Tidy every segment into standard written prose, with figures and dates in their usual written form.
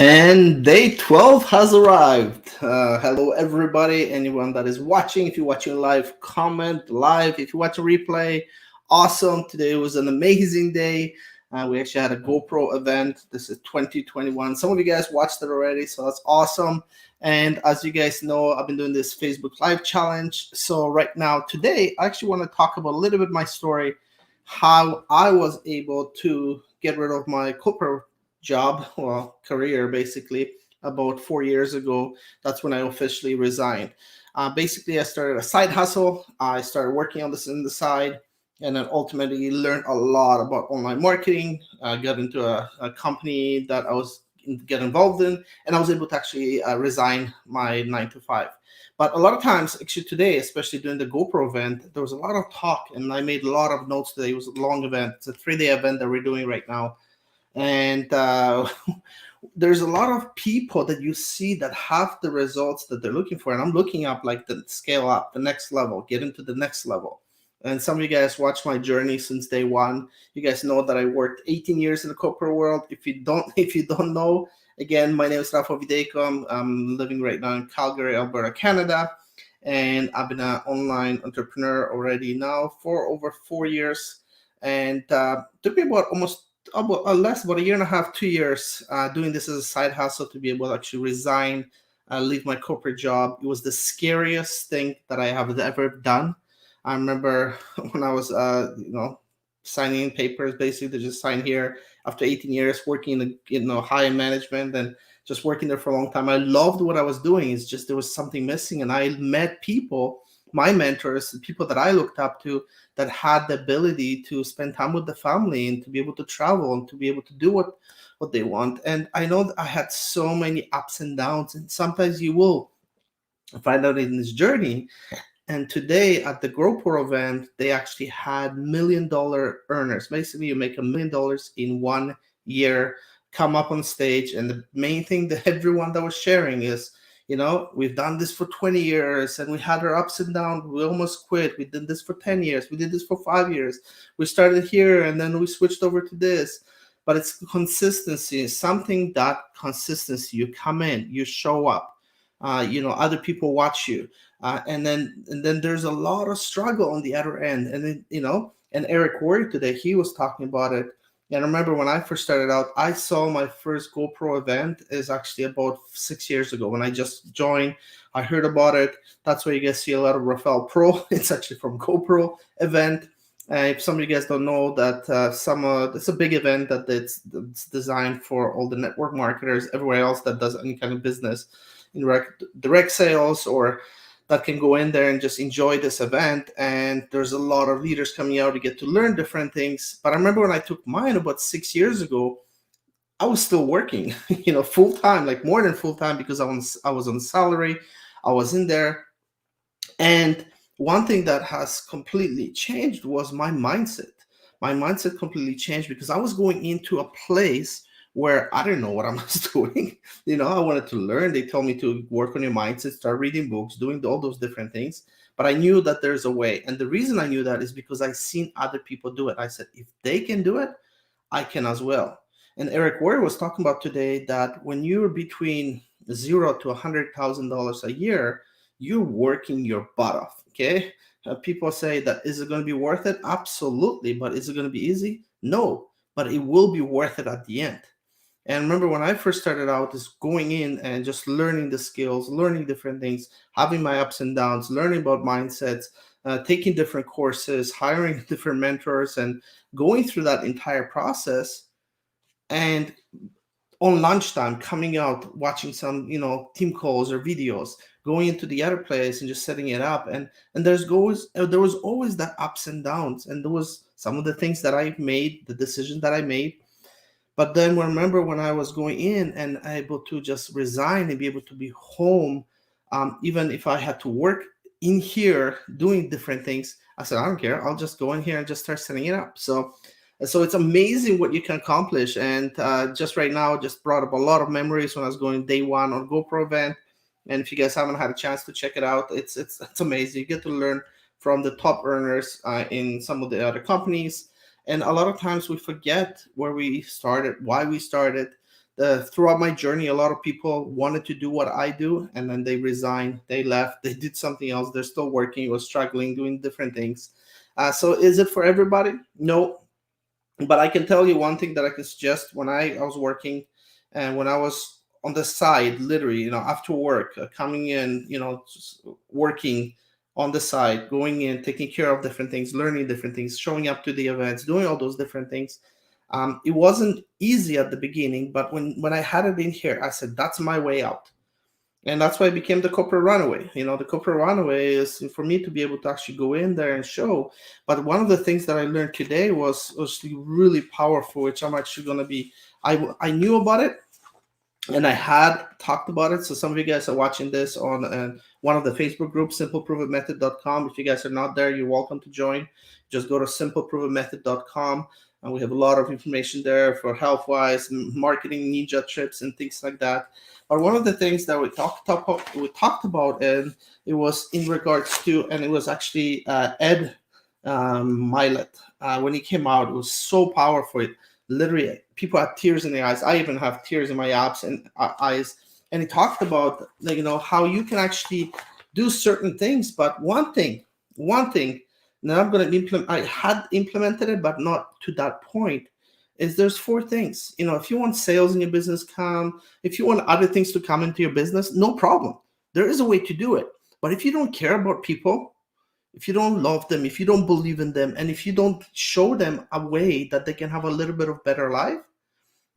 And day 12 has arrived. Hello, everybody. Anyone that is watching, if you're watching live, comment live. If you watch a replay, awesome. Today was an amazing day. We actually had a GoPro event. This is 2021. Some of you guys watched it already, so that's awesome. And as you guys know, I've been doing this Facebook Live challenge. So, right now, today, I actually want to talk about a little bit my story, how I was able to get rid of my corporate job, well, career basically, about 4 years ago. That's when I officially resigned. Basically, I started a side hustle. I started working on this in the side, and then ultimately learned a lot about online marketing. I got into a company that I was get involved in, and I was able to actually resign my 9 to 5. But a lot of times, actually today, especially during the GoPro event, there was a lot of talk, and I made a lot of notes today. It was a long event. It's a 3-day event that we're doing right now, and there's a lot of people that you see that have the results that they're looking for, and I'm looking up like the scale up, the next level, get into the next level. And some of you guys watch my journey since day one. You guys know that I worked 18 years in the corporate world. If you don't know, again, my name is Rafa Videko. I'm living right now in Calgary, Alberta, Canada, and I've been an online entrepreneur already now for over 4 years. And took me about a year and a half, 2 years, doing this as a side hustle to be able to actually resign, leave my corporate job. It was the scariest thing that I have ever done. I remember when I was, signing papers, basically to just sign here after 18 years working in the, high management and just working there for a long time. I loved what I was doing. It's just there was something missing, and I met people, my mentors, the people that I looked up to, that had the ability to spend time with the family and to be able to travel and to be able to do what they want. And I know that I had so many ups and downs, and sometimes you will find out in this journey. And today at the GrowPro event, they actually had $1 million earners. Basically, you make $1 million in 1 year, come up on stage. And the main thing that everyone that was sharing is, we've done this for 20 years and we had our ups and downs. We almost quit. We did this for 10 years. We did this for 5 years. We started here and then we switched over to this. But it's consistency. It's something that consistency, you come in, you show up, other people watch you, and then there's a lot of struggle on the other end. And then, and Eric Worre today, he was talking about it. And I remember when I first started out, I saw my first GoPro event is actually about 6 years ago when I just joined. I heard about it. That's where you guys see a lot of Rafael Pro. It's actually from GoPro event. If some of you guys don't know that, it's a big event that it's designed for all the network marketers, everywhere else that does any kind of business in direct sales, or that can go in there and just enjoy this event. And there's a lot of leaders coming out to get to learn different things. But I remember when I took mine about 6 years ago, I was still working, full time, like more than full time, because I was on salary. I was in there. And one thing that has completely changed was my mindset. My mindset completely changed because I was going into a place where I didn't know what I was doing. I wanted to learn. They told me to work on your mindset, start reading books, doing all those different things. But I knew that there's a way. And the reason I knew that is because I seen other people do it. I said, if they can do it, I can as well. And Eric Worre was talking about today that when you're between $0 to $100,000 a year, you're working your butt off. Okay. People say that, is it going to be worth it? Absolutely. But is it going to be easy? No. But it will be worth it at the end. And remember when I first started out, is going in and just learning the skills, learning different things, having my ups and downs, learning about mindsets, taking different courses, hiring different mentors, and going through that entire process. And on lunchtime, coming out, watching some, team calls or videos, going into the other place and just setting it up. And there was always that ups and downs. And there was some of the things that I made, the decisions that I made. But then remember when I was going in and able to just resign and be able to be home, even if I had to work in here doing different things, I said, I don't care. I'll just go in here and just start setting it up. So it's amazing what you can accomplish. And just right now, just brought up a lot of memories when I was going day one on GoPro event. And if you guys haven't had a chance to check it out, it's amazing. You get to learn from the top earners in some of the other companies. And a lot of times we forget where we started, why we started, throughout my journey, a lot of people wanted to do what I do, and then they resigned, they left, they did something else. They're still working or struggling, doing different things. So is it for everybody? No, but I can tell you one thing that I can suggest. When I was working, and when I was on the side, literally, after work, coming in, just working on the side, going in, taking care of different things, learning different things, showing up to the events, doing all those different things. It wasn't easy at the beginning, but when I had it in here, I said, that's my way out. And that's why I became the corporate runaway. The corporate runaway is for me to be able to actually go in there and show. But one of the things that I learned today was really powerful, which I'm actually going to be, I knew about it and I had talked about it. So some of you guys are watching this on one of the Facebook groups, simpleprovenmethod.com. If you guys are not there, you're welcome to join. Just go to simpleprovenmethod.com. And we have a lot of information there for health-wise, marketing ninja tips and things like that. But one of the things that we talked about, and it was in regards to, and it was actually Ed Milet. When he came out, it was so powerful. Literally, people had tears in their eyes. I even have tears in my eyes. And he talked about, how you can actually do certain things. But one thing, now I'm going to implement. I had implemented it, but not to that point. Is there's 4 things. If you want sales in your business if you want other things to come into your business, no problem. There is a way to do it. But if you don't care about people, if you don't love them, if you don't believe in them, and if you don't show them a way that they can have a little bit of better life,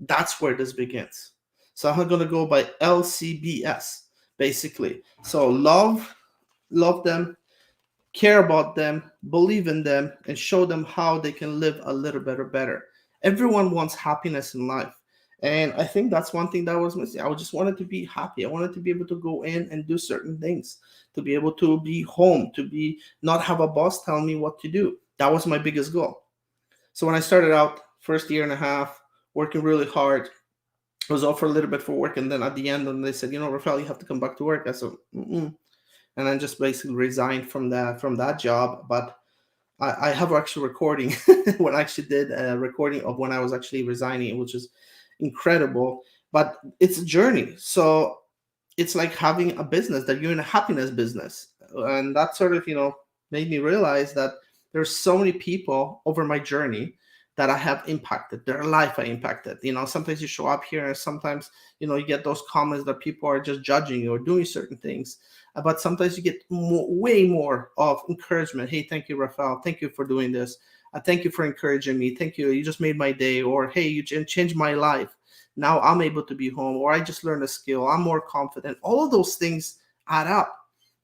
that's where this begins. So I'm going to go by LCBS, basically. So love them, care about them, believe in them, and show them how they can live a little better. Everyone wants happiness in life. And I think that's one thing that was missing. I just wanted to be happy. I wanted to be able to go in and do certain things, to be able to be home, to be not have a boss tell me what to do. That was my biggest goal. So when I started out, first year and a half, working really hard, I was off for a little bit for work. And then at the end, when they said, Rafael, you have to come back to work. I said, mm-mm. And then just basically resigned from that job. But I have actually recording when I actually did a recording of when I was actually resigning, which is incredible. But it's a journey. So it's like having a business that you're in a happiness business. And that sort of, made me realize that there's so many people over my journey that I have impacted, their life I impacted. Sometimes you show up here and sometimes, you get those comments that people are just judging you or doing certain things. But sometimes you get way more of encouragement. Hey, thank you, Rafael. Thank you for doing this. Thank you for encouraging me. Thank you. You just made my day. Or, hey, you changed my life. Now I'm able to be home. Or I just learned a skill. I'm more confident. All of those things add up.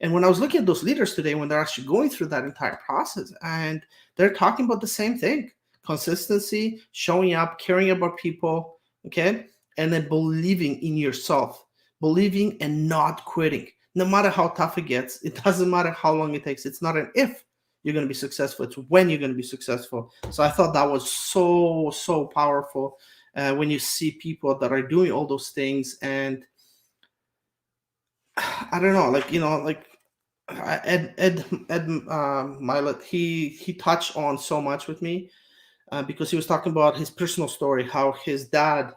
And when I was looking at those leaders today, when they're actually going through that entire process, and they're talking about the same thing: consistency, showing up, caring about people, okay? And then believing in yourself, believing and not quitting. No matter how tough it gets, it doesn't matter how long it takes. It's not an if you're going to be successful, it's when you're going to be successful. So I thought that was so powerful when you see people that are doing all those things. And I don't know, Ed Milet, he touched on so much with me because he was talking about his personal story, how his dad,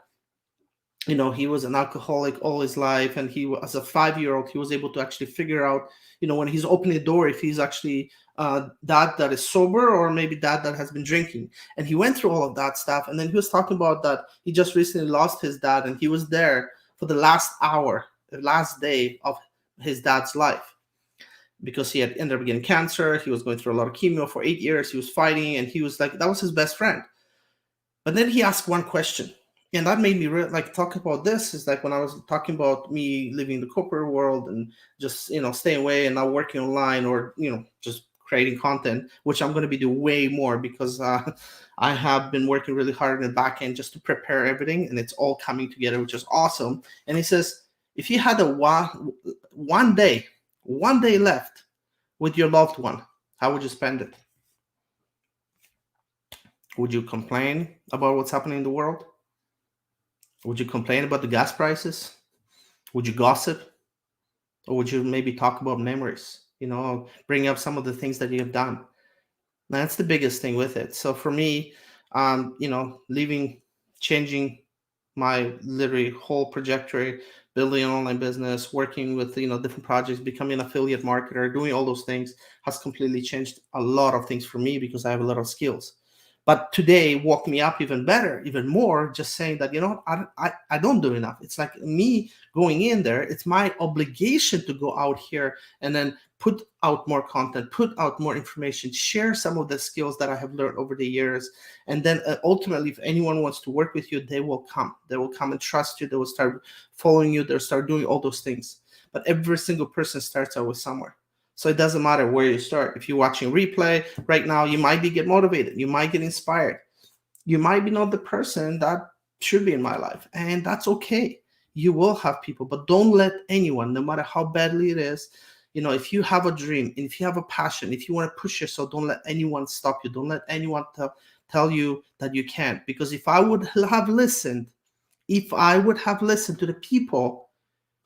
he was an alcoholic all his life, and he, as a 5-year-old, he was able to actually figure out, when he's opening the door, if he's actually dad that is sober or maybe dad that has been drinking. And he went through all of that stuff, and then he was talking about that he just recently lost his dad, and he was there for the last hour, the last day of his dad's life, because he had ended up getting cancer. He was going through a lot of chemo for 8 years. He was fighting, and he was like, that was his best friend. But then he asked one question, and that made me talk about this. Is like when I was talking about me living the corporate world and just staying away and not working online, or just creating content, which I'm going to be doing way more, because I have been working really hard in the back end just to prepare everything, and it's all coming together, which is awesome. And he says, if you had one day left with your loved one, how would you spend it? Would you complain about what's happening in the world? Would you complain about the gas prices? Would you gossip? Or would you maybe talk about memories? Bring up some of the things that you have done. Now, that's the biggest thing with it. So for me, leaving, changing my literally whole trajectory, building an online business, working with different projects, becoming an affiliate marketer, doing all those things has completely changed a lot of things for me because I have a lot of skills. But today woke me up even better, even more, just saying that, I don't do enough. It's like me going in there, it's my obligation to go out here and then put out more content, put out more information, share some of the skills that I have learned over the years. And then ultimately, if anyone wants to work with you, they will come. They will come and trust you. They will start following you. They'll start doing all those things. But every single person starts out with somewhere. So it doesn't matter where you start. If you're watching replay right now, you might get motivated. You might get inspired. You might be not the person that should be in my life. And that's okay. You will have people, but don't let anyone, no matter how badly it is, if you have a dream, if you have a passion, if you want to push yourself, don't let anyone stop you. Don't let anyone tell you that you can't. Because if I would have listened to the people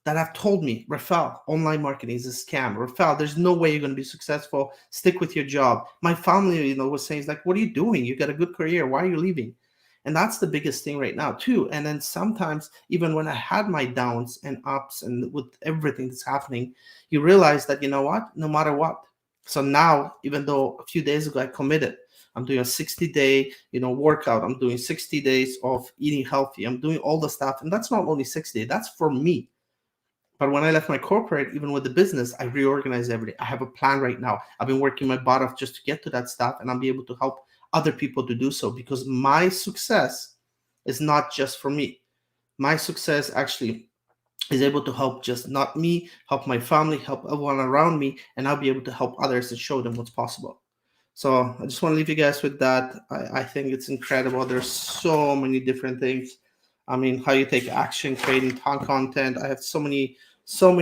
that have told me, Rafael, online marketing is a scam. Rafael, there's no way you're going to be successful. Stick with your job. My family, was saying, like, what are you doing? You got a good career. Why are you leaving? And that's the biggest thing right now, too. And then sometimes, even when I had my downs and ups and with everything that's happening, you realize that, what? No matter what. So now, even though a few days ago I committed, I'm doing a 60-day, workout. I'm doing 60 days of eating healthy. I'm doing all the stuff. And that's not only 60, that's for me. But when I left my corporate, even with the business, I reorganized everything. I have a plan right now. I've been working my butt off just to get to that stuff, and I'll be able to help other people to do so, because my success is not just for me. My success actually is able to help just not me, help my family, help everyone around me, and I'll be able to help others and show them what's possible. So I just want to leave you guys with that. I think it's incredible. There's so many different things. I mean, how you take action, creating content. I have so many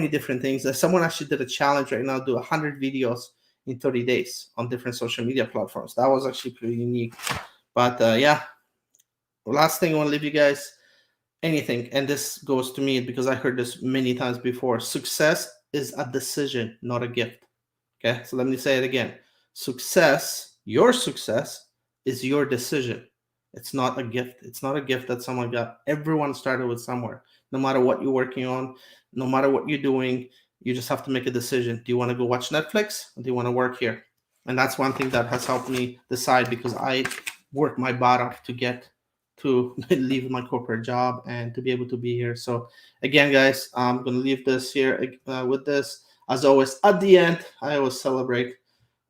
different things. Someone actually did a challenge right now, do 100 videos in 30 days on different social media platforms. That was actually pretty unique. But yeah, last thing I want to leave you guys, anything, and this goes to me because I heard this many times before. Success is a decision, not a gift. Okay, so let me say it again. Your success is your decision. It's not a gift. It's not a gift that someone got. Everyone started with somewhere. No matter what you're working on, no matter what you're doing, you just have to make a decision. Do you want to go watch Netflix, or do you want to work here? And that's one thing that has helped me decide, because I worked my butt off to get to leave my corporate job and to be able to be here. So again, guys, I'm going to leave this here with this. As always, at the end, I always celebrate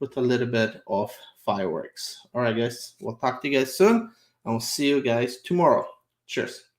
with a little bit of fireworks. All right, guys, we'll talk to you guys soon, and we'll see you guys tomorrow. Cheers.